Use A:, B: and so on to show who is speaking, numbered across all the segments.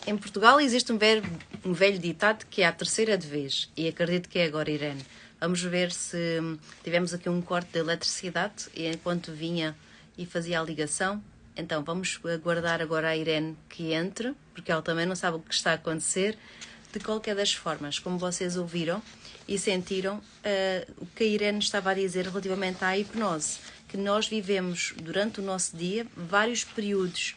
A: Em Portugal existe um velho ditado que é a terceira de vez, e acredito que é agora, Irene. Vamos ver se tivemos aqui um corte de eletricidade enquanto vinha e fazia a ligação. Então vamos aguardar agora a Irene que entre, porque ela também não sabe o que está a acontecer. De qualquer das formas, como vocês ouviram e sentiram, o que a Irene estava a dizer relativamente à hipnose, que nós vivemos durante o nosso dia vários períodos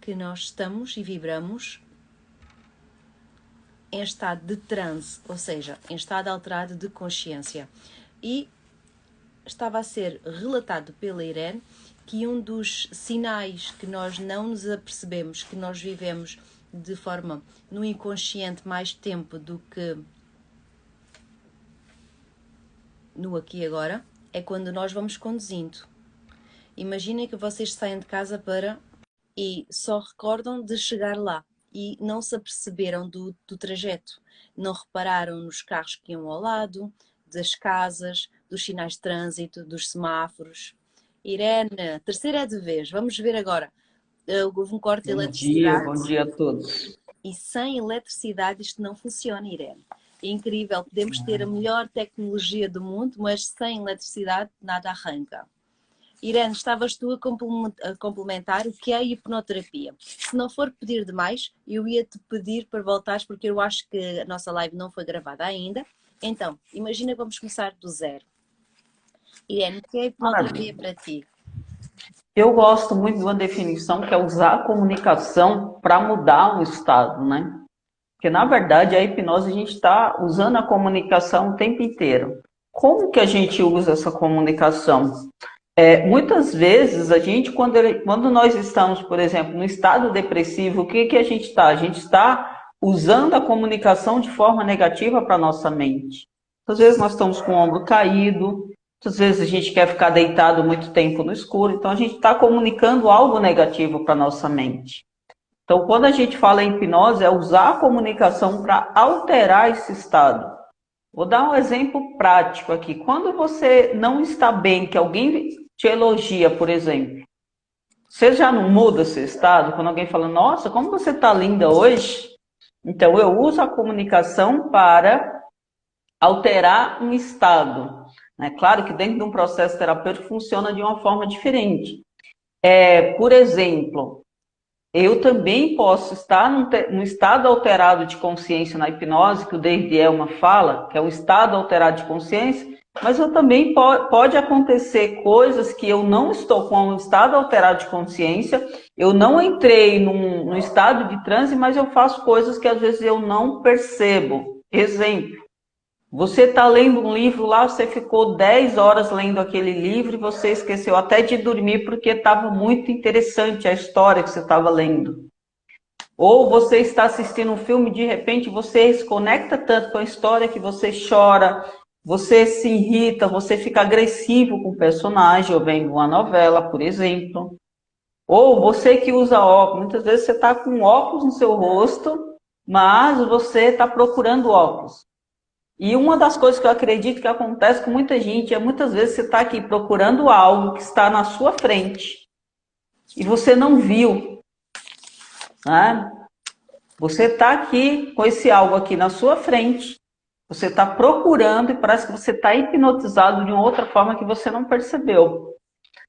A: que nós estamos e vibramos em estado de transe, ou seja, em estado alterado de consciência. E estava a ser relatado pela Irene que um dos sinais que nós não nos apercebemos, que nós vivemos de forma no inconsciente mais tempo do que no aqui e agora, é quando nós vamos conduzindo. Imaginem que vocês saem de casa e só recordam de chegar lá e não se aperceberam do trajeto. Não repararam nos carros que iam ao lado, das casas, dos sinais de trânsito, dos semáforos. Irene, terceira de vez, vamos ver agora. Houve um corte de eletricidade.
B: Bom dia a todos.
A: E sem eletricidade isto não funciona, Irene. É incrível, podemos ter a melhor tecnologia do mundo, mas sem eletricidade nada arranca. Irene, estavas tu a complementar o que é a hipnoterapia. Se não for pedir demais, eu ia-te pedir para voltares, porque eu acho que a nossa live não foi gravada ainda. Então, imagina que vamos começar do zero. Irene, o que é a hipnoterapia para ti?
B: Eu gosto muito de uma definição que é usar a comunicação para mudar um estado, né? Porque, na verdade, a hipnose a gente está usando a comunicação o tempo inteiro. Como que a gente usa essa comunicação? Muitas vezes, a gente, quando nós estamos, por exemplo, no estado depressivo, o que a gente está? A gente está usando a comunicação de forma negativa para a nossa mente. Às vezes nós estamos com o ombro caído, muitas vezes a gente quer ficar deitado muito tempo no escuro, então a gente está comunicando algo negativo para a nossa mente. Então, quando a gente fala em hipnose, é usar a comunicação para alterar esse estado. Vou dar um exemplo prático aqui. Quando você não está bem, que alguém te elogia, por exemplo, você já não muda seu estado? Quando alguém fala, nossa, como você está linda hoje? Então, eu uso a comunicação para alterar um estado. Claro que dentro de um processo terapêutico funciona de uma forma diferente. Por exemplo, eu também posso estar num estado alterado de consciência na hipnose, que o David Elman fala, que é um estado alterado de consciência, mas eu também pode acontecer coisas que eu não estou com um estado alterado de consciência, eu não entrei num estado de transe, mas eu faço coisas que às vezes eu não percebo. Exemplo, você está lendo um livro lá, você ficou 10 horas lendo aquele livro e você esqueceu até de dormir porque estava muito interessante a história que você estava lendo. Ou você está assistindo um filme e de repente você se conecta tanto com a história que você chora, você se irrita, você fica agressivo com o personagem, ou vendo uma novela, por exemplo. Ou você que usa óculos, muitas vezes você está com óculos no seu rosto, mas você está procurando óculos. E uma das coisas que eu acredito que acontece com muita gente é muitas vezes você está aqui procurando algo que está na sua frente e você não viu, né? Você está aqui com esse algo aqui na sua frente, você está procurando e parece que você está hipnotizado de uma outra forma que você não percebeu,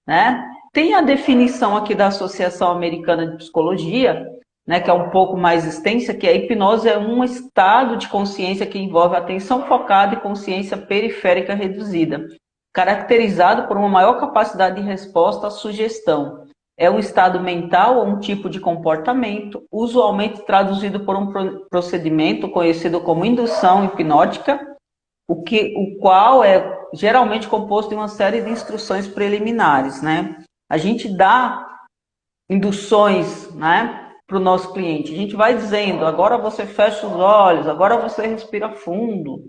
B: né? Tem a definição aqui da Associação Americana de Psicologia, né, que é um pouco mais extensa, que a hipnose é um estado de consciência que envolve atenção focada e consciência periférica reduzida, caracterizado por uma maior capacidade de resposta à sugestão. É um estado mental ou um tipo de comportamento, usualmente traduzido por um procedimento conhecido como indução hipnótica, o qual é geralmente composto de uma série de instruções preliminares, né? A gente dá induções, né, para o nosso cliente. A gente vai dizendo, agora você fecha os olhos, agora você respira fundo.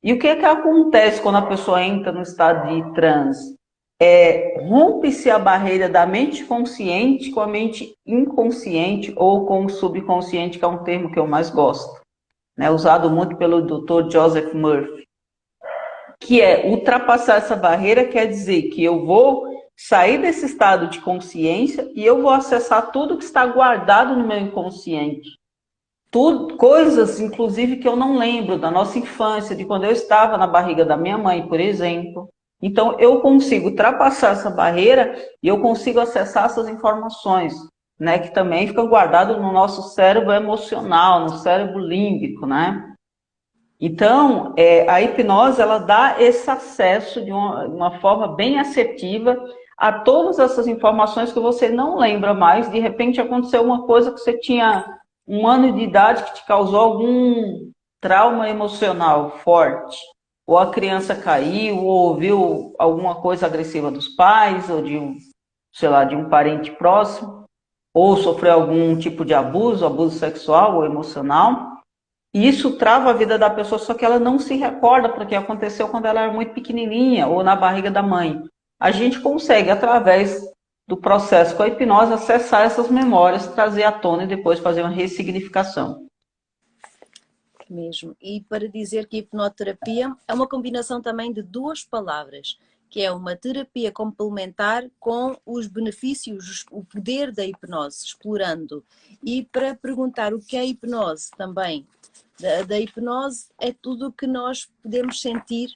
B: E o que é que acontece quando a pessoa entra no estado de transe? rompe-se a barreira da mente consciente com a mente inconsciente ou com o subconsciente, que é um termo que eu mais gosto, né, usado muito pelo Dr. Joseph Murphy, que é ultrapassar essa barreira, quer dizer que eu vou sair desse estado de consciência e eu vou acessar tudo que está guardado no meu inconsciente. Tudo, coisas, inclusive, que eu não lembro da nossa infância, de quando eu estava na barriga da minha mãe, por exemplo. Então, eu consigo ultrapassar essa barreira e eu consigo acessar essas informações, né, que também ficam guardadas no nosso cérebro emocional, no cérebro límbico, né? Então, a hipnose, ela dá esse acesso de uma forma bem assertiva a todas essas informações que você não lembra mais. De repente, aconteceu uma coisa que você tinha 1 ano de idade que te causou algum trauma emocional forte. Ou a criança caiu, ou ouviu alguma coisa agressiva dos pais, ou de sei lá, de um parente próximo, ou sofreu algum tipo de abuso, abuso sexual ou emocional. E isso trava a vida da pessoa, só que ela não se recorda porque aconteceu quando ela era muito pequenininha ou na barriga da mãe. A gente consegue, através do processo com a hipnose, acessar essas memórias, trazer à tona e depois fazer uma ressignificação.
A: Mesmo. E para dizer que a hipnoterapia é uma combinação também de duas palavras, que é uma terapia complementar com os benefícios, o poder da hipnose, explorando. E para perguntar o que é a hipnose também, da hipnose é tudo o que nós podemos sentir,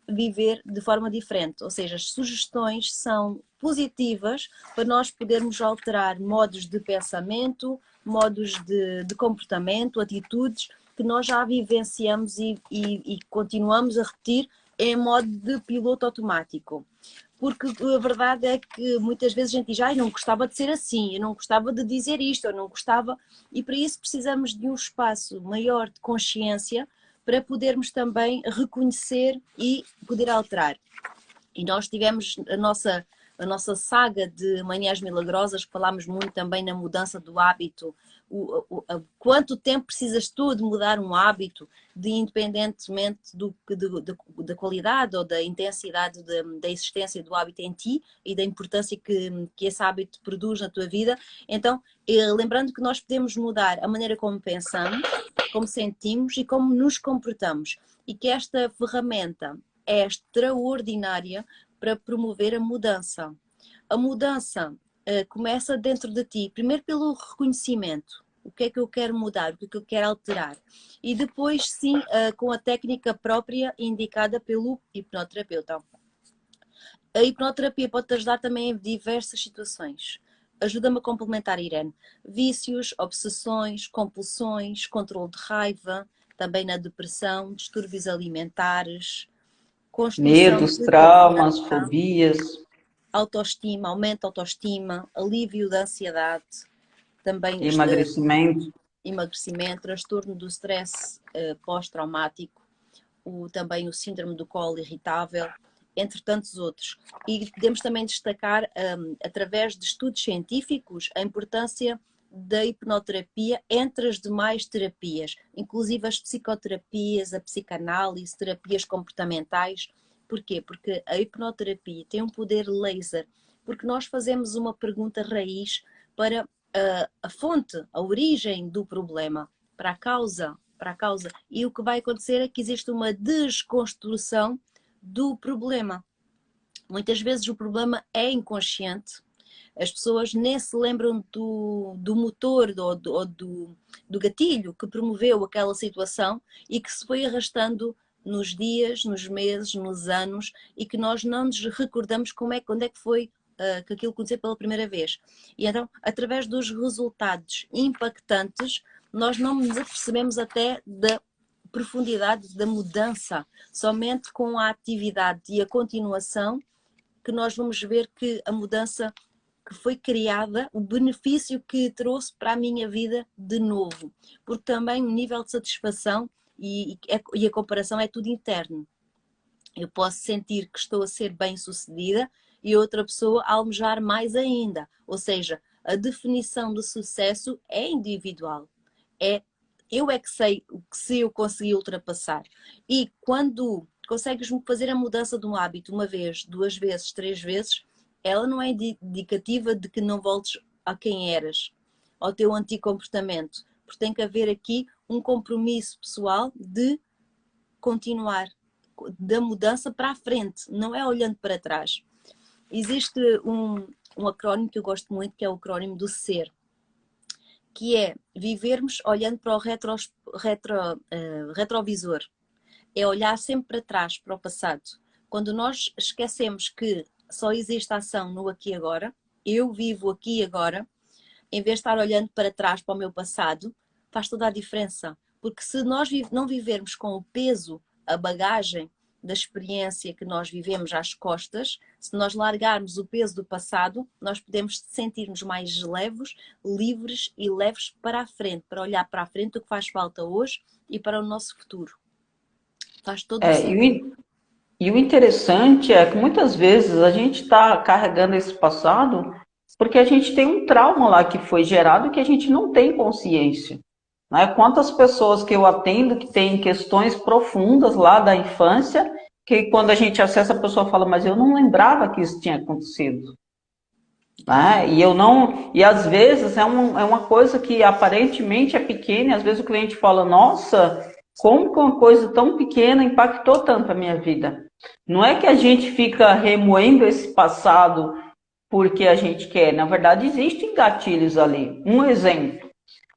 A: viver de forma diferente, ou seja, as sugestões são positivas para nós podermos alterar modos de pensamento, modos de comportamento, atitudes que nós já vivenciamos e continuamos a repetir em modo de piloto automático. Porque a verdade é que muitas vezes a gente diz, não gostava de ser assim, eu não gostava de dizer isto, eu não gostava, e para isso precisamos de um espaço maior de consciência para podermos também reconhecer e poder alterar. E nós tivemos a nossa saga de Manhãs Milagrosas, que falámos muito também na mudança do hábito. Quanto tempo precisas tu de mudar um hábito, independentemente da qualidade ou da intensidade da existência do hábito em ti e da importância que esse hábito produz na tua vida. Então, lembrando que nós podemos mudar a maneira como pensamos, como sentimos e como nos comportamos. E que esta ferramenta é extraordinária para promover a mudança. A mudança começa dentro de ti, primeiro pelo reconhecimento. O que é que eu quero mudar? O que é que eu quero alterar? E depois, sim, com a técnica própria indicada pelo hipnoterapeuta. A hipnoterapia pode-te ajudar também em diversas situações. Ajuda-me a complementar, Irene. Vícios, obsessões, compulsões, controle de raiva, também na depressão, distúrbios alimentares, construção
B: Medos,
A: de
B: traumas,
A: confiança,
B: fobias,
A: autoestima, aumento da autoestima, alívio da ansiedade, também
B: emagrecimento.
A: emagrecimento, transtorno do stress pós-traumático, também o síndrome do colo irritável, entre tantos outros. E podemos também destacar, através de estudos científicos, a importância da hipnoterapia entre as demais terapias, inclusive as psicoterapias, a psicanálise, terapias comportamentais. Porquê? Porque a hipnoterapia tem um poder laser, porque nós fazemos uma pergunta raiz para a fonte, a origem do problema, para a causa, e o que vai acontecer é que existe uma desconstrução do problema. Muitas vezes o problema é inconsciente, as pessoas nem se lembram do motor ou do gatilho que promoveu aquela situação e que se foi arrastando nos dias, nos meses, nos anos, e que nós não nos recordamos quando é que foi que aquilo aconteceu pela primeira vez. E então, através dos resultados impactantes, nós não nos apercebemos até da profundidade da mudança. Somente com a atividade e a continuação que nós vamos ver que a mudança que foi criada, o benefício que trouxe para a minha vida de novo. Porque também o nível de satisfação e a comparação é tudo interno. Eu posso sentir que estou a ser bem-sucedida e outra pessoa a almejar mais ainda. Ou seja, a definição de sucesso é individual. Eu é que sei o que se eu conseguir ultrapassar. E quando consegues fazer a mudança de um hábito uma vez, duas vezes, três vezes, ela não é indicativa de que não voltes a quem eras, ao teu antigo comportamento. Porque tem que haver aqui um compromisso pessoal de continuar, da mudança para a frente, não é olhando para trás. Existe um acrónimo que eu gosto muito, que é o acrónimo do SER, que é vivermos olhando para o retrovisor. É olhar sempre para trás, para o passado. Quando nós esquecemos que só existe ação no aqui e agora, eu vivo aqui e agora, em vez de estar olhando para trás, para o meu passado, faz toda a diferença. Porque se nós não vivermos com o peso, a bagagem da experiência que nós vivemos às costas, se nós largarmos o peso do passado, nós podemos sentir-nos mais leves, livres e leves para a frente, para olhar para a frente o que faz falta hoje e para o nosso futuro. Faz todo o sentido.
B: E o interessante é que muitas vezes a gente está carregando esse passado porque a gente tem um trauma lá que foi gerado que a gente não tem consciência. Né? Quantas pessoas que eu atendo que têm questões profundas lá da infância, que quando a gente acessa a pessoa fala, mas eu não lembrava que isso tinha acontecido. Né? E eu não, e às vezes é uma coisa que aparentemente é pequena, e às vezes o cliente fala, nossa, como que uma coisa tão pequena impactou tanto a minha vida? Não é que a gente fica remoendo esse passado porque a gente quer, na verdade existem gatilhos ali. Um exemplo,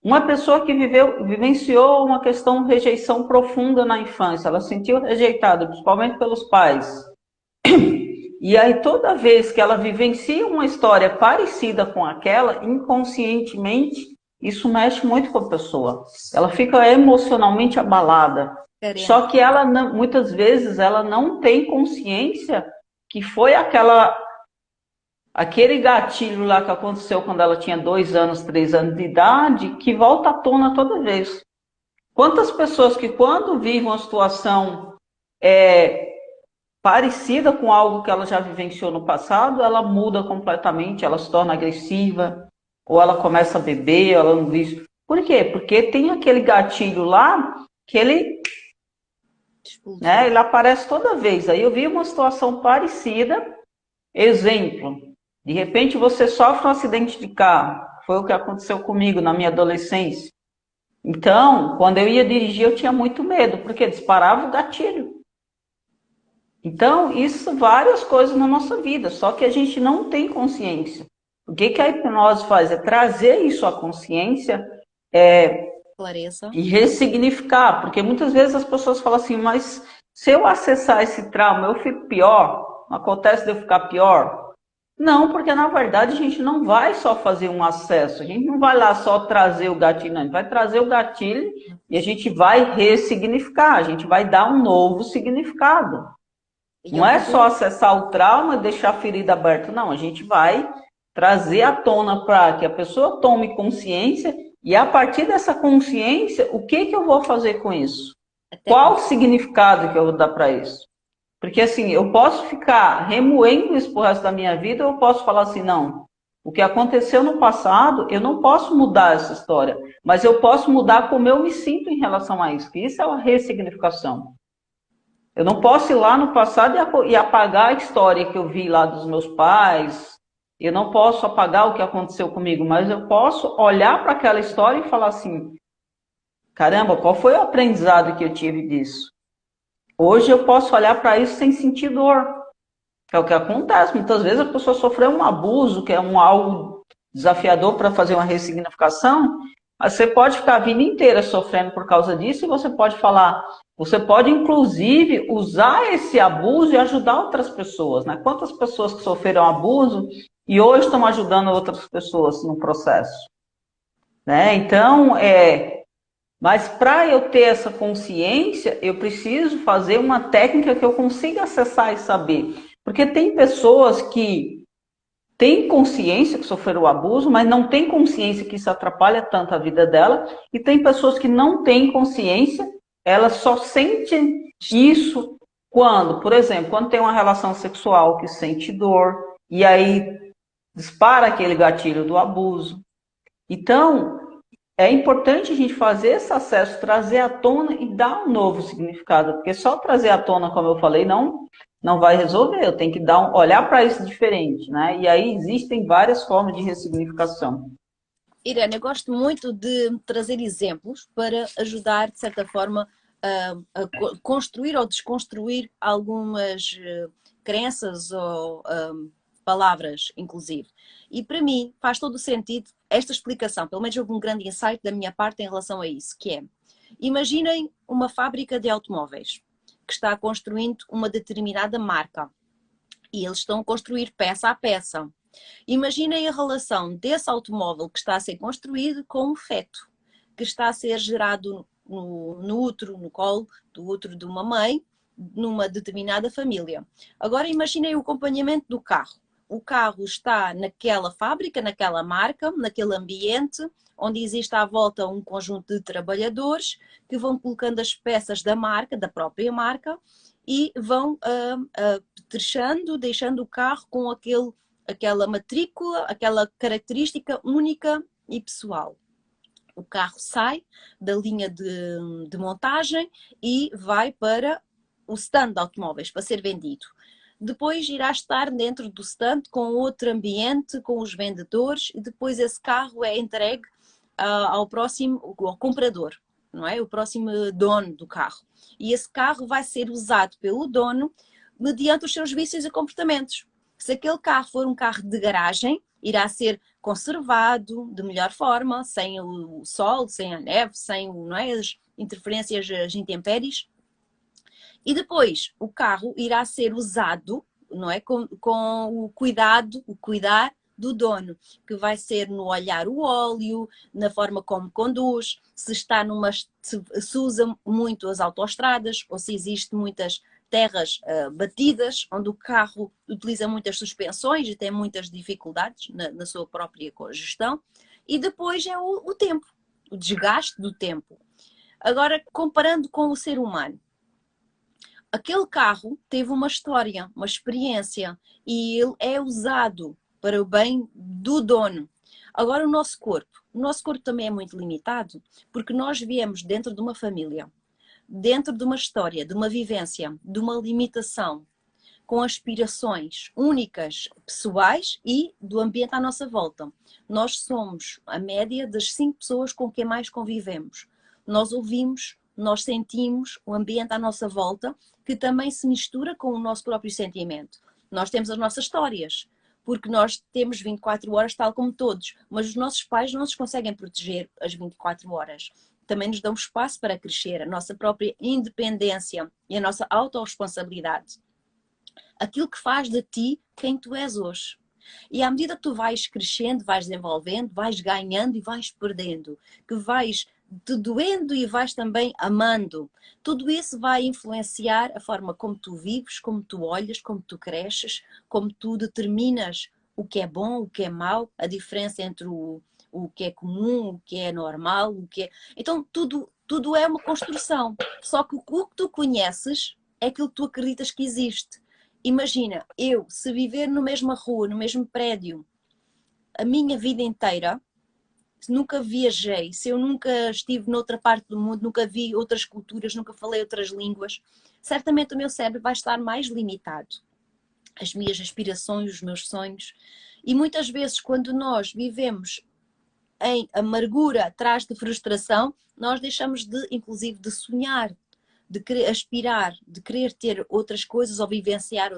B: uma pessoa que vivenciou uma questão de rejeição profunda na infância, ela se sentiu rejeitada, principalmente pelos pais. E aí toda vez que ela vivencia uma história parecida com aquela, inconscientemente, isso mexe muito com a pessoa. Ela fica emocionalmente abalada. Só que ela muitas vezes ela não tem consciência que foi aquele gatilho lá que aconteceu quando ela tinha 2 anos, 3 anos de idade, que volta à tona toda vez. Quantas pessoas que quando vivem uma situação parecida com algo que ela já vivenciou no passado, ela muda completamente, ela se torna agressiva, ou ela começa a beber, ela não diz. Por quê? Porque tem aquele gatilho lá que ele aparece toda vez. Aí eu vi uma situação parecida, exemplo, de repente você sofre um acidente de carro, foi o que aconteceu comigo na minha adolescência. Então, quando eu ia dirigir, eu tinha muito medo, porque disparava o gatilho. Então, isso várias coisas na nossa vida, só que a gente não tem consciência. O que a hipnose faz é trazer isso à consciência e ressignificar, porque muitas vezes as pessoas falam assim, mas se eu acessar esse trauma, eu fico pior? Acontece de eu ficar pior? Não, porque na verdade a gente não vai só fazer um acesso, a gente não vai lá só trazer o gatilho, não, a gente vai trazer o gatilho e a gente vai ressignificar, a gente vai dar um novo significado. Não é só acessar o trauma e deixar a ferida aberta, não. A gente vai trazer à tona para que a pessoa tome consciência e a partir dessa consciência, o que eu vou fazer com isso? Qual o significado que eu vou dar para isso? Porque assim, eu posso ficar remoendo isso pro resto da minha vida ou eu posso falar assim, não, o que aconteceu no passado, eu não posso mudar essa história, mas eu posso mudar como eu me sinto em relação a isso, que isso é uma ressignificação. Eu não posso ir lá no passado e apagar a história que eu vi lá dos meus pais. Eu não posso apagar o que aconteceu comigo, mas eu posso olhar para aquela história e falar assim, caramba, qual foi o aprendizado que eu tive disso? Hoje eu posso olhar para isso sem sentir dor. Que é o que acontece. Muitas vezes a pessoa sofreu um abuso, que é algo desafiador para fazer uma ressignificação, mas você pode ficar a vida inteira sofrendo por causa disso e você pode falar, você pode inclusive usar esse abuso e ajudar outras pessoas, né? Quantas pessoas que sofreram abuso e hoje estão ajudando outras pessoas no processo, né? Então, mas para eu ter essa consciência, eu preciso fazer uma técnica que eu consiga acessar e saber. Porque tem pessoas que têm consciência que sofreram o abuso, mas não têm consciência que isso atrapalha tanto a vida dela. E tem pessoas que não têm consciência, elas só sentem isso quando, por exemplo, quando tem uma relação sexual que sente dor, e aí dispara aquele gatilho do abuso. Então, é importante a gente fazer esse acesso, trazer à tona e dar um novo significado, porque só trazer à tona, como eu falei, não vai resolver. Eu tenho que olhar para isso diferente, né? E aí existem várias formas de ressignificação.
C: Irene, eu gosto muito de trazer exemplos para ajudar, de certa forma, a construir ou desconstruir algumas crenças ou palavras, inclusive. E para mim faz todo o sentido esta explicação, pelo menos houve um grande insight da minha parte em relação a isso, que é, imaginem uma fábrica de automóveis que está construindo uma determinada marca e eles estão a construir peça a peça. Imaginem a relação desse automóvel que está a ser construído com um feto que está a ser gerado no útero, no colo do útero de uma mãe, numa determinada família. Agora imaginem o acompanhamento do carro. O carro está naquela fábrica, naquela marca, naquele ambiente, onde existe à volta um conjunto de trabalhadores que vão colocando as peças da marca, da própria marca, e vão deixando o carro com aquela matrícula, aquela característica única e pessoal. O carro sai da linha de montagem e vai para o stand de automóveis para ser vendido. Depois irá estar dentro do stand com outro ambiente, com os vendedores, e depois esse carro é entregue ao próximo, ao comprador, não é? O próximo dono do carro. E esse carro vai ser usado pelo dono mediante os seus vícios e comportamentos. Se aquele carro for um carro de garagem, irá ser conservado de melhor forma, sem o sol, sem a neve, sem não é, as interferências, as intempéries. E depois o carro irá ser usado, não é, com o cuidado, o cuidar do dono, que vai ser no olhar o óleo, na forma como conduz, se está se usa muito as autoestradas ou se existe muitas terras batidas, onde o carro utiliza muitas suspensões e tem muitas dificuldades na sua própria gestão. E depois é o tempo, o desgaste do tempo. Agora, comparando com o ser humano, aquele carro teve uma história, uma experiência, e ele é usado para o bem do dono. Agora o nosso corpo também é muito limitado, porque nós viemos dentro de uma família, dentro de uma história, de uma vivência, de uma limitação, com aspirações únicas, pessoais e do ambiente à nossa volta. Nós somos a média das 5 pessoas com quem mais convivemos. Nós ouvimos, nós sentimos o ambiente à nossa volta, que também se mistura com o nosso próprio sentimento. Nós temos as nossas histórias, porque nós temos 24 horas tal como todos, mas os nossos pais não nos conseguem proteger as 24 horas. Também nos dão espaço para crescer, a nossa própria independência e a nossa autorresponsabilidade. Aquilo que faz de ti quem tu és hoje. E à medida que tu vais crescendo, vais desenvolvendo, vais ganhando e vais perdendo, que vais te doendo e vais também amando, tudo isso vai influenciar a forma como tu vives, como tu olhas, como tu cresces, como tu determinas o que é bom, o que é mau, a diferença entre o que é comum, o que é normal, o que é... Então tudo é uma construção, só que o que tu conheces é aquilo que tu acreditas que existe. Imagina, se viver na mesma rua, no mesmo prédio, a minha vida inteira, se nunca viajei, se eu nunca estive noutra parte do mundo, nunca vi outras culturas, nunca falei outras línguas, certamente o meu cérebro vai estar mais limitado. As minhas aspirações, os meus sonhos. E muitas vezes, quando nós vivemos em amargura atrás de frustração, nós deixamos inclusive, de sonhar, de querer aspirar, de querer ter outras coisas ou vivenciar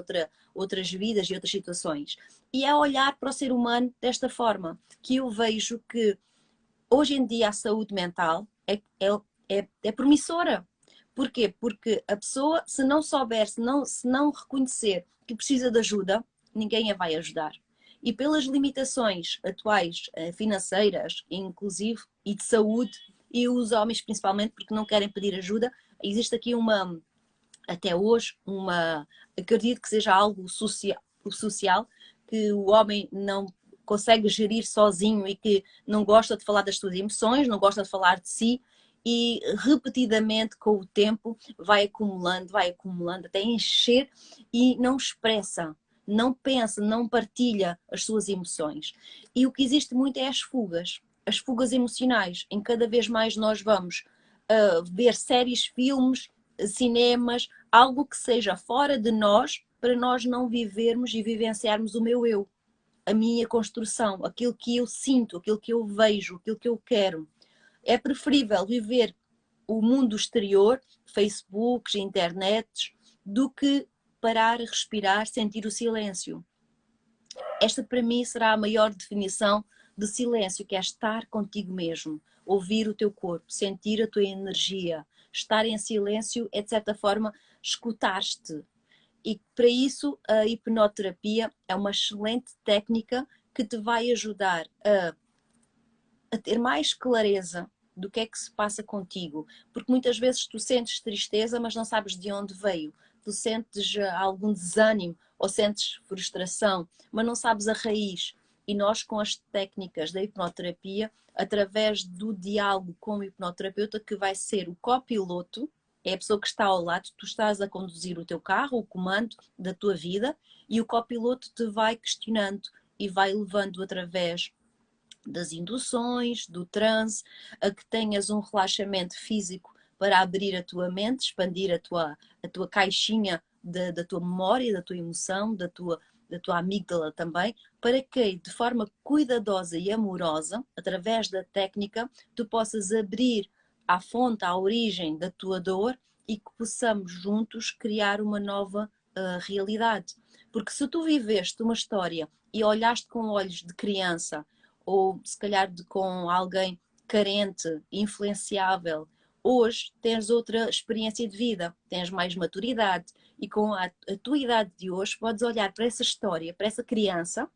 C: outras vidas e outras situações. E é olhar para o ser humano desta forma, que eu vejo que hoje em dia a saúde mental é promissora. Porquê? Porque a pessoa, se não souber, se não reconhecer que precisa de ajuda, ninguém a vai ajudar. E pelas limitações atuais financeiras, inclusive, e de saúde, e os homens principalmente, porque não querem pedir ajuda, existe aqui até hoje, acredito que seja algo social, que o homem não consegue gerir sozinho e que não gosta de falar das suas emoções, não gosta de falar de si e repetidamente com o tempo vai acumulando até encher e não expressa, não pensa, não partilha as suas emoções. E o que existe muito é as fugas. as fugas emocionais, em cada vez mais nós vamos ver séries, filmes, cinemas, algo que seja fora de nós, para nós não vivermos e vivenciarmos o meu eu, a minha construção, aquilo que eu sinto, aquilo que eu vejo, aquilo que eu quero. É preferível viver o mundo exterior, Facebooks, internets, do que parar, respirar, sentir o silêncio. Esta para mim será a maior definição de silêncio, que é estar contigo mesmo, ouvir o teu corpo, sentir a tua energia. Estar em silêncio é, de certa forma, escutar-te. E para isso a hipnoterapia é uma excelente técnica que te vai ajudar a ter mais clareza do que é que se passa contigo. Porque muitas vezes tu sentes tristeza, mas não sabes de onde veio. Tu sentes algum desânimo ou sentes frustração, mas não sabes a raiz. E nós, com as técnicas da hipnoterapia, através do diálogo com o hipnoterapeuta, que vai ser o copiloto, é a pessoa que está ao lado, tu estás a conduzir o teu carro, o comando da tua vida, e o copiloto te vai questionando e vai levando através das induções, do transe, a que tenhas um relaxamento físico para abrir a tua mente, expandir a tua caixinha da tua memória, da tua emoção, da tua amígdala também, para que de forma cuidadosa e amorosa, através da técnica, tu possas abrir à fonte, à origem da tua dor e que possamos juntos criar uma nova realidade. Porque se tu viveste uma história e olhaste com olhos de criança, ou se calhar com alguém carente, influenciável, hoje tens outra experiência de vida, tens mais maturidade e com a tua idade de hoje podes olhar para essa história, para essa criança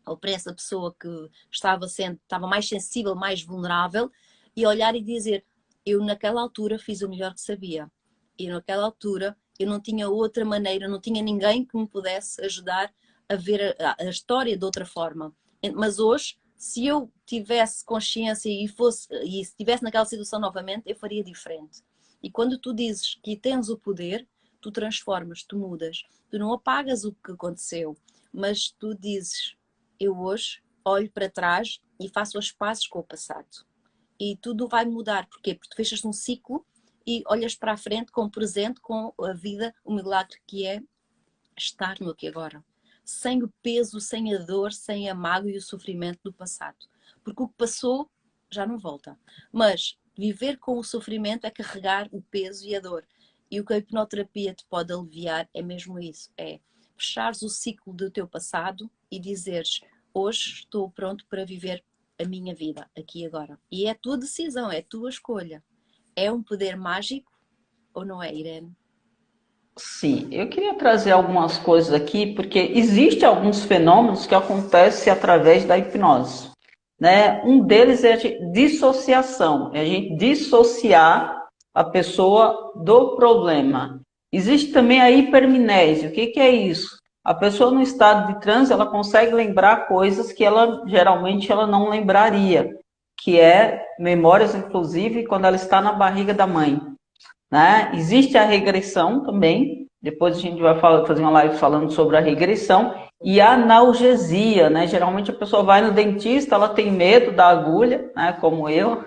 C: ou para essa pessoa que estava mais sensível, mais vulnerável e olhar e dizer, eu naquela altura fiz o melhor que sabia e naquela altura eu não tinha outra maneira, não tinha ninguém que me pudesse ajudar a ver a história de outra forma. Mas hoje, se eu tivesse consciência e se estivesse naquela situação novamente, eu faria diferente. E quando tu dizes que tens o poder, tu transformas, tu mudas. Tu não apagas o que aconteceu, mas tu dizes, eu hoje olho para trás e faço as pazes com o passado. E tudo vai mudar. Porquê? Porque tu fechas um ciclo e olhas para a frente com o presente, com a vida, o milagre que é estar no aqui e agora. Sem o peso, sem a dor, sem a mágoa e o sofrimento do passado. Porque o que passou já não volta. Mas viver com o sofrimento é carregar o peso e a dor. E o que a hipnoterapia te pode aliviar é mesmo isso. É fechares o ciclo do teu passado e dizeres, hoje estou pronto para viver a minha vida, aqui e agora. E é a tua decisão, é a tua escolha. É um poder mágico ou não é, Irene?
B: Sim, eu queria trazer algumas coisas aqui, porque existem alguns fenômenos que acontecem através da hipnose, né? Um deles é a dissociação, é a gente dissociar a pessoa do problema. Existe também a hipermnésia. O que é isso? A pessoa no estado de transe, ela consegue lembrar coisas que geralmente ela não lembraria, que é memórias, inclusive, quando ela está na barriga da mãe. Né? Existe a regressão também, depois a gente vai fazer uma live falando sobre a regressão, e a analgesia, né? Geralmente a pessoa vai no dentista, ela tem medo da agulha, né? Como eu,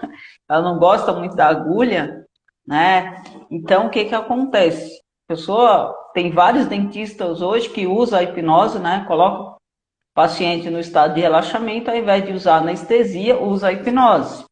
B: ela não gosta muito da agulha, né? Então o que acontece? A pessoa tem vários dentistas hoje que usam a hipnose, né? Coloca o paciente no estado de relaxamento, ao invés de usar anestesia, usa a hipnose.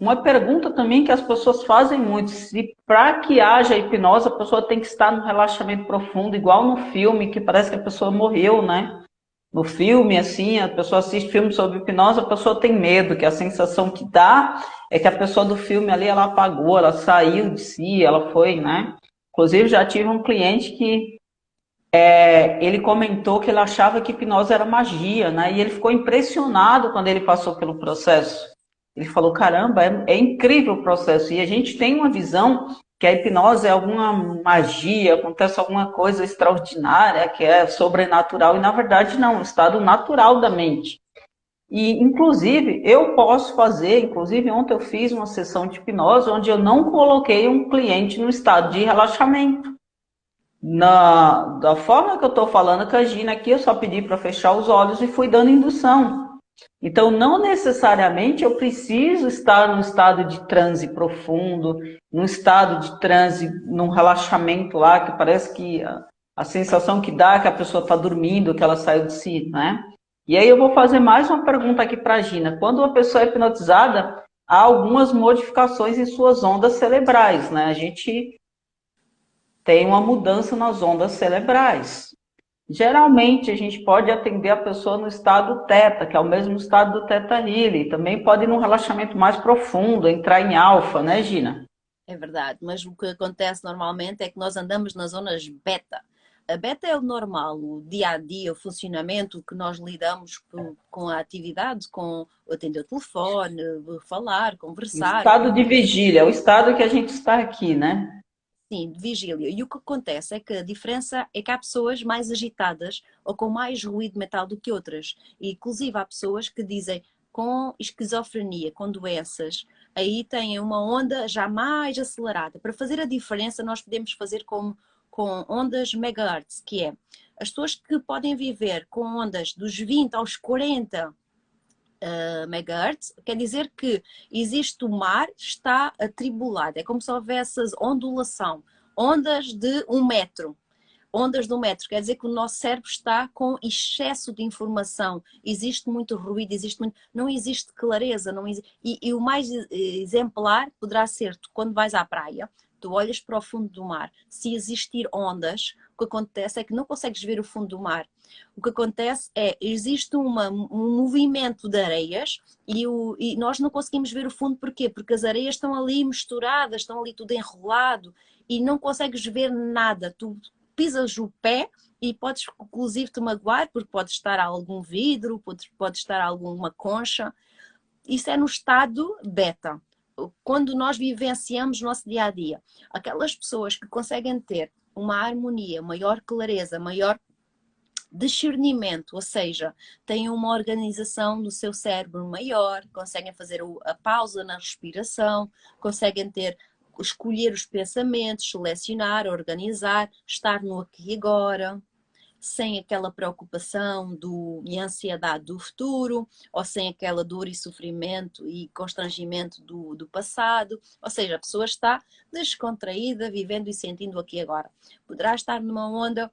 B: Uma pergunta também que as pessoas fazem muito, se para que haja hipnose, a pessoa tem que estar no relaxamento profundo, igual no filme, que parece que a pessoa morreu, né? No filme, assim, a pessoa assiste filme sobre hipnose, a pessoa tem medo, que a sensação que dá é que a pessoa do filme ali, ela apagou, ela saiu de si, ela foi, né? Inclusive, já tive um cliente que ele comentou que ele achava que hipnose era magia, né? E ele ficou impressionado quando ele passou pelo processo. Ele falou, caramba, é incrível o processo. E a gente tem uma visão que a hipnose é alguma magia, acontece alguma coisa extraordinária, que é sobrenatural. E, na verdade, não, é um estado natural da mente. E, inclusive, eu posso fazer, inclusive, ontem eu fiz uma sessão de hipnose onde eu não coloquei um cliente no estado de relaxamento. Da forma que eu estou falando com a Gina aqui, eu só pedi para fechar os olhos e fui dando indução. Então, não necessariamente eu preciso estar num estado de transe profundo, num estado de transe, num relaxamento lá, que parece que a sensação que dá é que a pessoa está dormindo, que ela saiu de si, né? E aí eu vou fazer mais uma pergunta aqui para a Gina. Quando uma pessoa é hipnotizada, há algumas modificações em suas ondas cerebrais, né? A gente tem uma mudança nas ondas cerebrais. Geralmente a gente pode atender a pessoa no estado teta, que é o mesmo estado do teta healing. Também pode ir num relaxamento mais profundo, entrar em alfa, né, Gina?
C: É verdade, mas o que acontece normalmente é que nós andamos nas zonas beta. A beta é o normal, o dia a dia, o funcionamento que nós lidamos com a atividade, com atender o telefone, falar, conversar.
B: Estado de vigília, é o estado que a gente está aqui, né?
C: Sim, de vigília. E o que acontece é que a diferença é que há pessoas mais agitadas ou com mais ruído mental do que outras. E, inclusive, há pessoas que dizem com esquizofrenia, com doenças, aí têm uma onda já mais acelerada. Para fazer a diferença, nós podemos fazer com ondas megahertz, que é as pessoas que podem viver com ondas dos 20 aos 40 megahertz, quer dizer que existe o mar, está atribulado. É como se houvesse ondulação, ondas de 1 metro. Ondas de 1 metro, quer dizer que o nosso cérebro está com excesso de informação, existe muito ruído, não existe clareza, e o mais exemplar poderá ser tu, quando vais à praia, tu olhas para o fundo do mar, se existir ondas, o que acontece é que não consegues ver o fundo do mar. O que acontece é, existe um movimento de areias e nós não conseguimos ver o fundo, porquê? Porque as areias estão ali misturadas, estão ali tudo enrolado e não consegues ver nada. Tu pisas o pé e podes inclusive te magoar, porque pode estar algum vidro, pode estar alguma concha. Isso é no estado beta. Quando nós vivenciamos o nosso dia a dia, aquelas pessoas que conseguem ter uma harmonia, maior clareza, maior discernimento, ou seja, têm uma organização no seu cérebro maior, conseguem fazer a pausa na respiração, conseguem escolher os pensamentos, selecionar, organizar, estar no aqui e agora, sem aquela preocupação e ansiedade do futuro, ou sem aquela dor e sofrimento e constrangimento do passado. Ou seja, a pessoa está descontraída, vivendo e sentindo aqui e agora. Poderá estar numa onda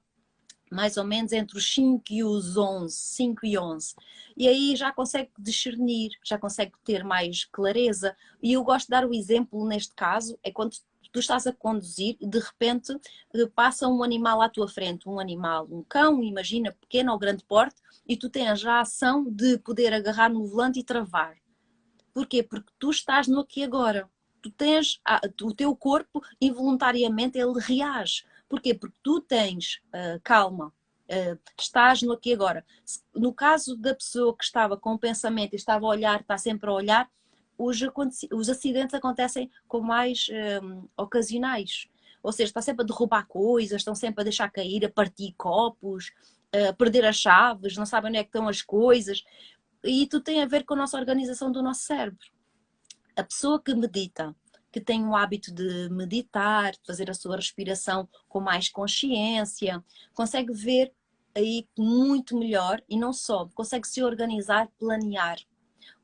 C: mais ou menos entre os 5 e os 11, 5 e 11. E aí já consegue discernir, já consegue ter mais clareza. E eu gosto de dar o exemplo neste caso, é quando tu estás a conduzir e de repente passa um animal à tua frente, um animal, um cão, imagina, pequeno ou grande porte, e tu tens já a ação de poder agarrar no volante e travar. Porquê? Porque tu estás no aqui e agora. Tu tens, o teu corpo involuntariamente ele reage. Porquê? Porque tu tens calma, estás no aqui e agora. No caso da pessoa que estava com o pensamento e estava a olhar, está sempre a olhar, os acidentes acontecem com mais ocasionais. Ou seja, está sempre a derrubar coisas, estão sempre a deixar cair, a partir copos, a perder as chaves, não sabem onde é que estão as coisas. E tudo tem a ver com a nossa organização do nosso cérebro. A pessoa que medita, que tem o hábito de meditar, de fazer a sua respiração com mais consciência, consegue ver aí muito melhor e não só, consegue se organizar, planear.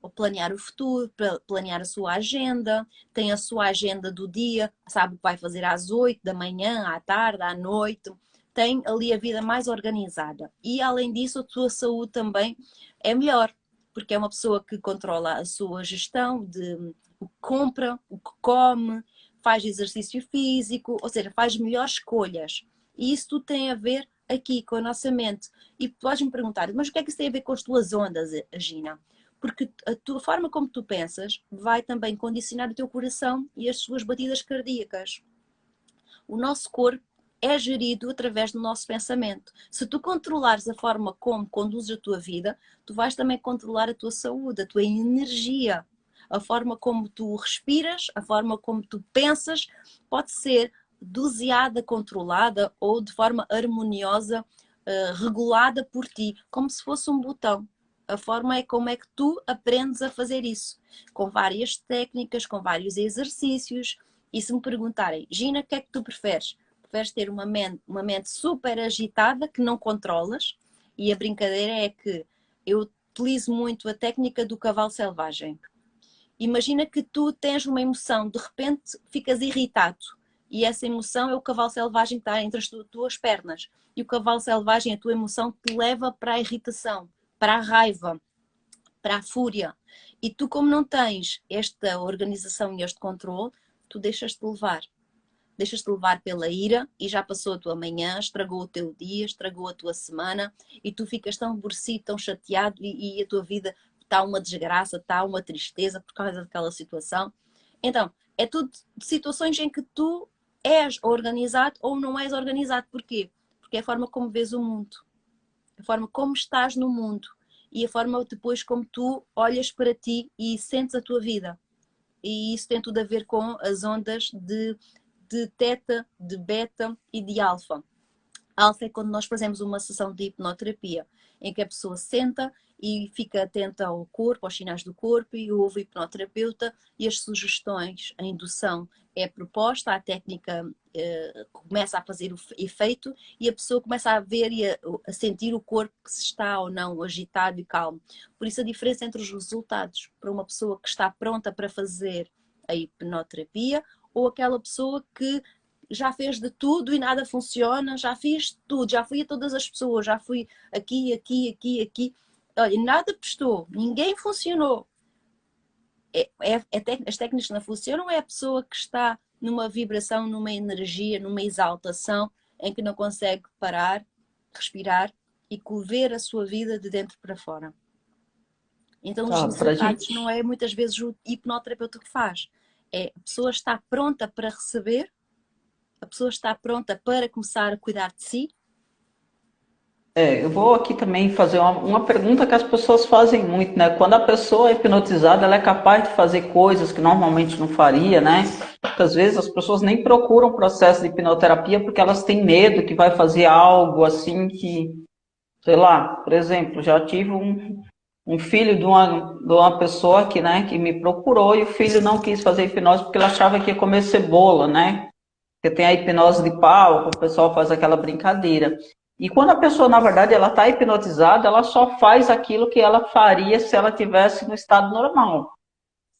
C: Ou planear o futuro, planear a sua agenda, tem a sua agenda do dia, sabe o que vai fazer às 8 da manhã, à tarde, à noite, tem ali a vida mais organizada. E além disso, a sua saúde também é melhor, porque é uma pessoa que controla a sua gestão de o que compra, o que come, faz exercício físico, ou seja, faz melhores escolhas. E isso tudo tem a ver aqui com a nossa mente. E podes me perguntar, mas o que é que isso tem a ver com as tuas ondas, Gina? Porque a forma como tu pensas vai também condicionar o teu coração e as suas batidas cardíacas. O nosso corpo é gerido através do nosso pensamento. Se tu controlares a forma como conduzes a tua vida, tu vais também controlar a tua saúde, a tua energia. A forma como tu respiras, a forma como tu pensas, pode ser doseada, controlada ou de forma harmoniosa, regulada por ti, como se fosse um botão. A forma é como é que tu aprendes a fazer isso, com várias técnicas, com vários exercícios. E se me perguntarem, Gina, o que é que tu preferes? Preferes ter uma mente super agitada que não controlas? E a brincadeira é que eu utilizo muito a técnica do cavalo selvagem. Imagina que tu tens uma emoção, de repente ficas irritado e essa emoção é o cavalo selvagem que está entre as tuas pernas. E o cavalo selvagem, a tua emoção, te leva para a irritação, para a raiva, para a fúria. E tu, como não tens esta organização e este controle, tu deixas-te levar. Deixas-te levar pela ira e já passou a tua manhã, estragou o teu dia, estragou a tua semana e tu ficas tão aborrecido, tão chateado e a tua vida está uma desgraça, está uma tristeza por causa daquela situação. Então, é tudo situações em que tu és organizado ou não és organizado. Porquê? Porque é a forma como vês o mundo, a forma como estás no mundo e a forma depois como tu olhas para ti e sentes a tua vida. E isso tem tudo a ver com as ondas de teta, de beta e de alfa. Alfa é quando nós fazemos uma sessão de hipnoterapia, em que a pessoa senta e fica atenta ao corpo, aos sinais do corpo, e ouve o hipnoterapeuta e as sugestões, a indução é proposta, a técnica começa a fazer o efeito e a pessoa começa a ver e a sentir o corpo que se está ou não agitado e calmo. Por isso a diferença entre os resultados para uma pessoa que está pronta para fazer a hipnoterapia ou aquela pessoa que já fez de tudo e nada funciona, já fiz tudo, já fui a todas as pessoas, já fui aqui. Olha, nada prestou, ninguém funcionou. As técnicas que não funcionam é a pessoa que está numa vibração, numa energia, numa exaltação, em que não consegue parar, respirar e ver a sua vida de dentro para fora. Então os resultados não é muitas vezes o hipnoterapeuta que faz. É a pessoa está pronta para receber, a pessoa está pronta para começar a cuidar de si.
B: Eu vou aqui também fazer uma pergunta que as pessoas fazem muito, né? Quando a pessoa é hipnotizada, ela é capaz de fazer coisas que normalmente não faria, né? Muitas vezes as pessoas nem procuram o processo de hipnoterapia porque elas têm medo que vai fazer algo assim que, sei lá, por exemplo, já tive um filho de uma pessoa que, né, que me procurou e o filho não quis fazer hipnose porque ele achava que ia comer cebola, né? Porque tem a hipnose de palco, o pessoal faz aquela brincadeira. E quando a pessoa, na verdade, ela está hipnotizada, ela só faz aquilo que ela faria se ela tivesse no estado normal.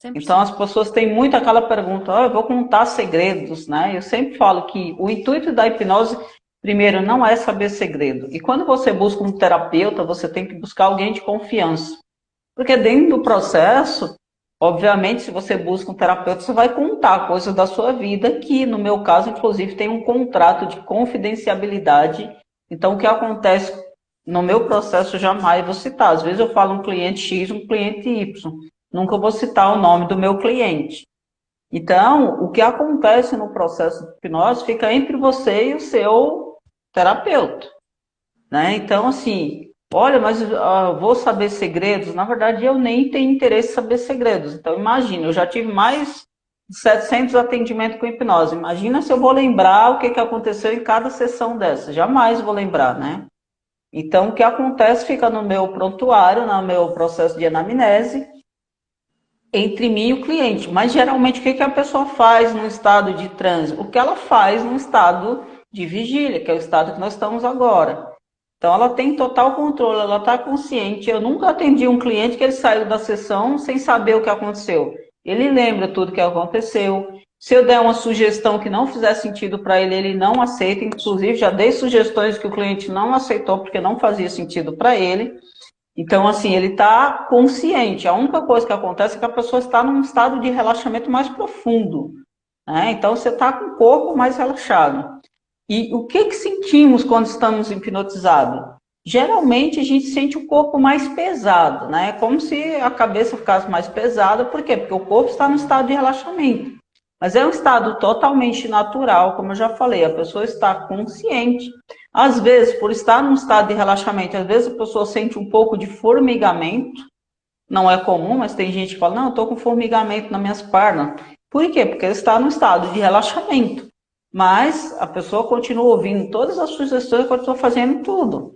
B: 100%. Então as pessoas têm muito aquela pergunta, eu vou contar segredos, né? Eu sempre falo que o intuito da hipnose, primeiro, não é saber segredo. E quando você busca um terapeuta, você tem que buscar alguém de confiança. Porque dentro do processo, obviamente, se você busca um terapeuta, você vai contar coisas da sua vida, que no meu caso, inclusive, tem um contrato de confidencialidade. Então, o que acontece no meu processo, eu jamais vou citar. Às vezes eu falo um cliente X, um cliente Y. Nunca vou citar o nome do meu cliente. Então, o que acontece no processo de hipnose fica entre você e o seu terapeuta, né? Então, assim, olha, mas vou saber segredos. Na verdade, eu nem tenho interesse em saber segredos. Então, imagina, eu já tive mais de 700 atendimentos com hipnose. Imagina se eu vou lembrar o que aconteceu em cada sessão dessa. Jamais vou lembrar, né? Então, o que acontece fica no meu prontuário, no meu processo de anamnese, entre mim e o cliente. Mas, geralmente, o que a pessoa faz no estado de transe? O que ela faz no estado de vigília, que é o estado que nós estamos agora. Então, ela tem total controle, ela está consciente. Eu nunca atendi um cliente que ele saiu da sessão sem saber o que aconteceu. Ele lembra tudo que aconteceu. Se eu der uma sugestão que não fizer sentido para ele, ele não aceita. Inclusive, já dei sugestões que o cliente não aceitou porque não fazia sentido para ele. Então, assim, ele está consciente. A única coisa que acontece é que a pessoa está num estado de relaxamento mais profundo, né? Então, você está com o corpo mais relaxado. E o que sentimos quando estamos hipnotizados? Geralmente, a gente sente o corpo mais pesado, né? Como se a cabeça ficasse mais pesada. Por quê? Porque o corpo está no estado de relaxamento. Mas é um estado totalmente natural, como eu já falei, a pessoa está consciente. Às vezes, por estar num estado de relaxamento, às vezes a pessoa sente um pouco de formigamento. Não é comum, mas tem gente que fala, não, eu estou com formigamento nas minhas pernas. Por quê? Porque ele está num estado de relaxamento. Mas a pessoa continua ouvindo todas as sugestões que eu estou fazendo tudo.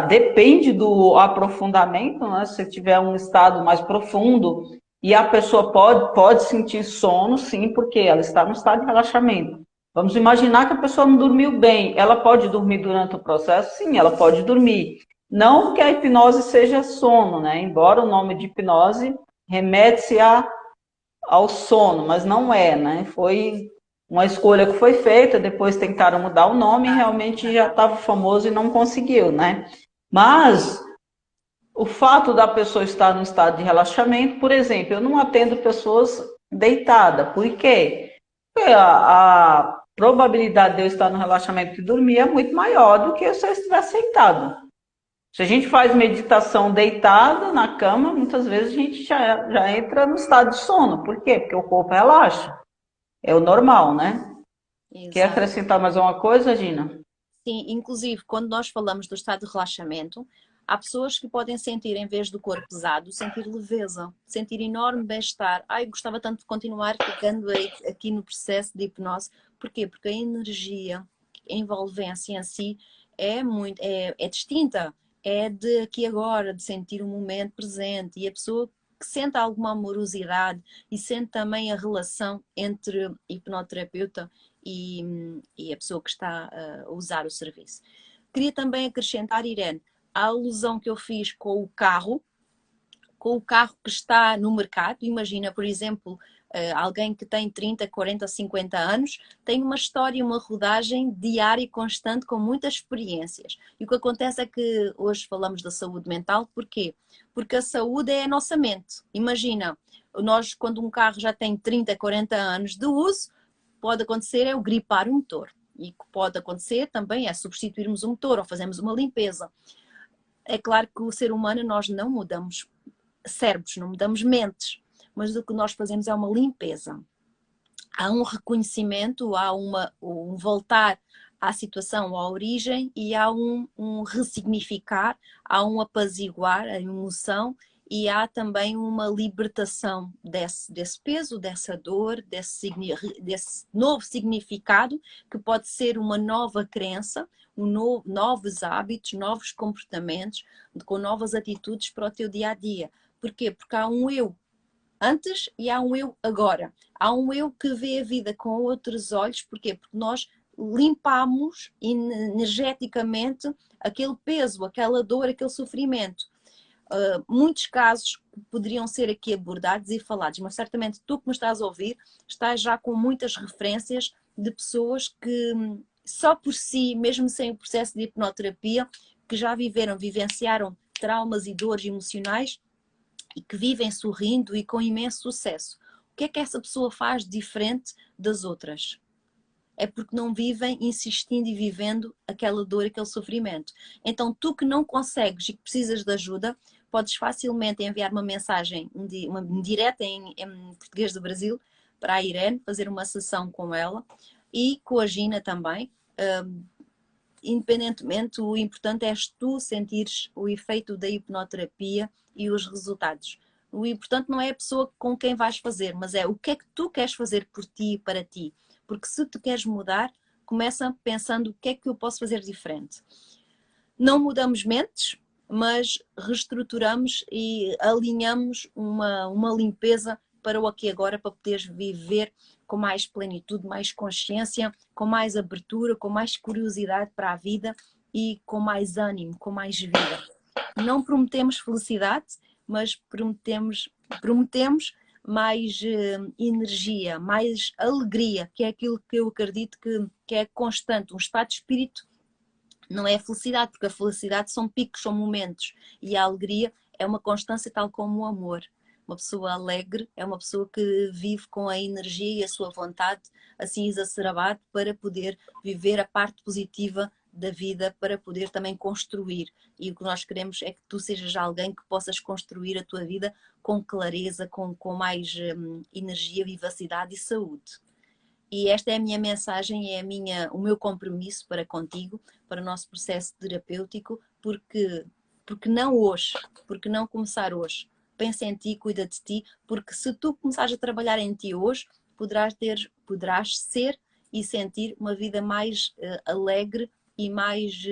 B: Depende do aprofundamento, né? Se tiver um estado mais profundo, e a pessoa pode sentir sono, sim, porque ela está no estado de relaxamento. Vamos imaginar que a pessoa não dormiu bem. Ela pode dormir durante o processo? Sim, ela pode dormir. Não que a hipnose seja sono, né? Embora o nome de hipnose remete-se ao sono, mas não é, né? Foi uma escolha que foi feita, depois tentaram mudar o nome e realmente já estava famoso e não conseguiu, né? Mas o fato da pessoa estar no estado de relaxamento, por exemplo, eu não atendo pessoas deitadas. Por quê? Porque a probabilidade de eu estar no relaxamento e dormir é muito maior do que se eu estiver sentado. Se a gente faz meditação deitado na cama, muitas vezes a gente já entra no estado de sono. Por quê? Porque o corpo relaxa. É o normal, né? Quer
C: Exato.
B: acrescentar mais alguma coisa, Gina?
C: Sim, inclusive, quando nós falamos do estado de relaxamento, há pessoas que podem sentir, em vez do corpo pesado, sentir leveza, sentir enorme bem-estar. Ai, gostava tanto de continuar ficando aqui no processo de hipnose. Porquê? Porque a energia, a envolvência em si é distinta. É de aqui e agora, de sentir o momento presente. E a pessoa que sente alguma amorosidade e sente também a relação entre hipnoterapeuta e, e a pessoa que está a usar o serviço. Queria também acrescentar, Irene, a alusão que eu fiz com o carro que está no mercado. Imagina, por exemplo, alguém que tem 30, 40, 50 anos, tem uma história, uma rodagem diária e constante com muitas experiências. E o que acontece é que hoje falamos da saúde mental, porquê? Porque a saúde é a nossa mente. Imagina, nós quando um carro já tem 30, 40 anos de uso, pode acontecer é o gripar o motor. E o que pode acontecer também é substituirmos o motor ou fazermos uma limpeza. É claro que o ser humano nós não mudamos cérebros, não mudamos mentes, mas o que nós fazemos é uma limpeza. Há um reconhecimento, há um voltar à situação, à origem e há um ressignificar, há um apaziguar a emoção e há também uma libertação desse peso, dessa dor, desse novo significado que pode ser uma nova crença, novos hábitos, novos comportamentos, com novas atitudes para o teu dia a dia. Porquê? Porque há um eu antes e há um eu agora. Há um eu que vê a vida com outros olhos. Porquê? Porque nós limpamos energeticamente aquele peso, aquela dor, aquele sofrimento. Muitos casos poderiam ser aqui abordados e falados, mas certamente tu que me estás a ouvir estás já com muitas referências de pessoas que só por si, mesmo sem o processo de hipnoterapia, que já vivenciaram traumas e dores emocionais e que vivem sorrindo e com imenso sucesso. O que é que essa pessoa faz diferente das outras? É porque não vivem insistindo e vivendo aquela dor, aquele sofrimento. Então, tu que não consegues e que precisas de ajuda, podes facilmente enviar uma mensagem, uma direta em português do Brasil, para a Irene, fazer uma sessão com ela e com a Gina também. Independentemente, o importante é tu sentires o efeito da hipnoterapia e os resultados. O importante não é a pessoa com quem vais fazer, mas é o que é que tu queres fazer por ti e para ti. Porque se tu queres mudar, começa pensando o que é que eu posso fazer diferente. Não mudamos mentes, mas reestruturamos e alinhamos uma limpeza para o aqui e agora, para poderes viver com mais plenitude, mais consciência, com mais abertura, com mais curiosidade para a vida e com mais ânimo, com mais vida. Não prometemos felicidade, mas prometemos mais energia, mais alegria, que é aquilo que eu acredito que é constante, um estado de espírito. Não é a felicidade, porque a felicidade são picos, são momentos. E a alegria é uma constância, tal como o amor. Uma pessoa alegre é uma pessoa que vive com a energia e a sua vontade assim exacerbada para poder viver a parte positiva da vida, para poder também construir. E o que nós queremos é que tu sejas alguém que possas construir a tua vida com clareza, com mais energia, vivacidade e saúde. E esta é a minha mensagem, o meu compromisso para contigo, para o nosso processo terapêutico, porque não hoje, porque não começar hoje. Pensa em ti, cuida de ti, porque se tu começares a trabalhar em ti hoje, poderás ser e sentir uma vida mais alegre e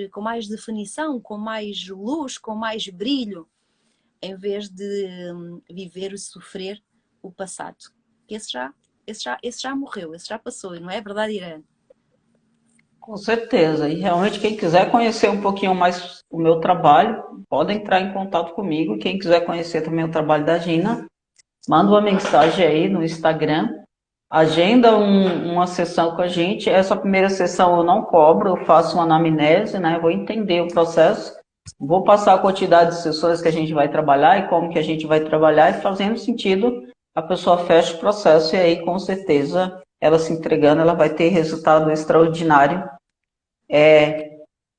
C: com mais definição, com mais luz, com mais brilho, em vez de viver e sofrer o passado. Que esse já morreu, esse já passou, não é verdade, Irene?
B: Com certeza. E realmente quem quiser conhecer um pouquinho mais o meu trabalho, pode entrar em contato comigo. Quem quiser conhecer também o trabalho da Gina, manda uma mensagem aí no Instagram, agenda uma sessão com a gente. Essa primeira sessão eu não cobro, eu faço uma anamnese, né? Vou entender o processo, vou passar a quantidade de sessões que a gente vai trabalhar e como que a gente vai trabalhar, e fazendo sentido, a pessoa fecha o processo e aí com certeza ela se entregando, ela vai ter resultado extraordinário.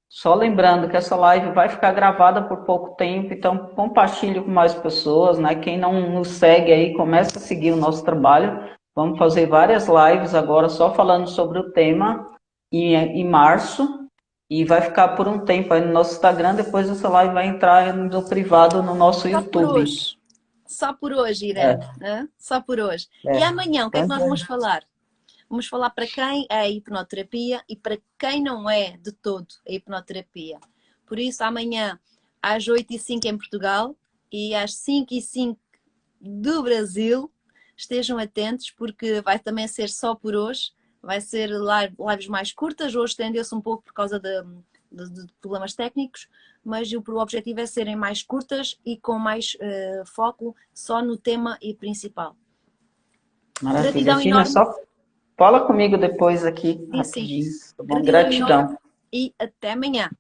B: Só lembrando que essa live vai ficar gravada por pouco tempo, então compartilhe com mais pessoas, né? Quem não nos segue aí, começa a seguir o nosso trabalho. Vamos fazer várias lives agora só falando sobre o tema em março, e vai ficar por um tempo aí no nosso Instagram, depois essa live vai entrar no privado no nosso
C: Só por
B: YouTube.
C: hoje. Só por hoje, Irene. Hã? Só por hoje. E amanhã, o que é que nós vamos falar? Vamos falar para quem é a hipnoterapia e para quem não é de todo a hipnoterapia. Por isso, amanhã, às 8h05 em Portugal e às 5h05 do Brasil, estejam atentos, porque vai também ser só por hoje. Vai ser lives mais curtas. Hoje estendeu-se um pouco por causa de problemas técnicos, mas o objetivo é serem mais curtas e com mais foco só no tema e principal.
B: Maravilha.
C: Gratidão
B: Gina,
C: enorme.
B: só fala comigo depois aqui,
C: Sim, sim.
B: rapidinho. Tá bom? Gratidão.
C: E até amanhã.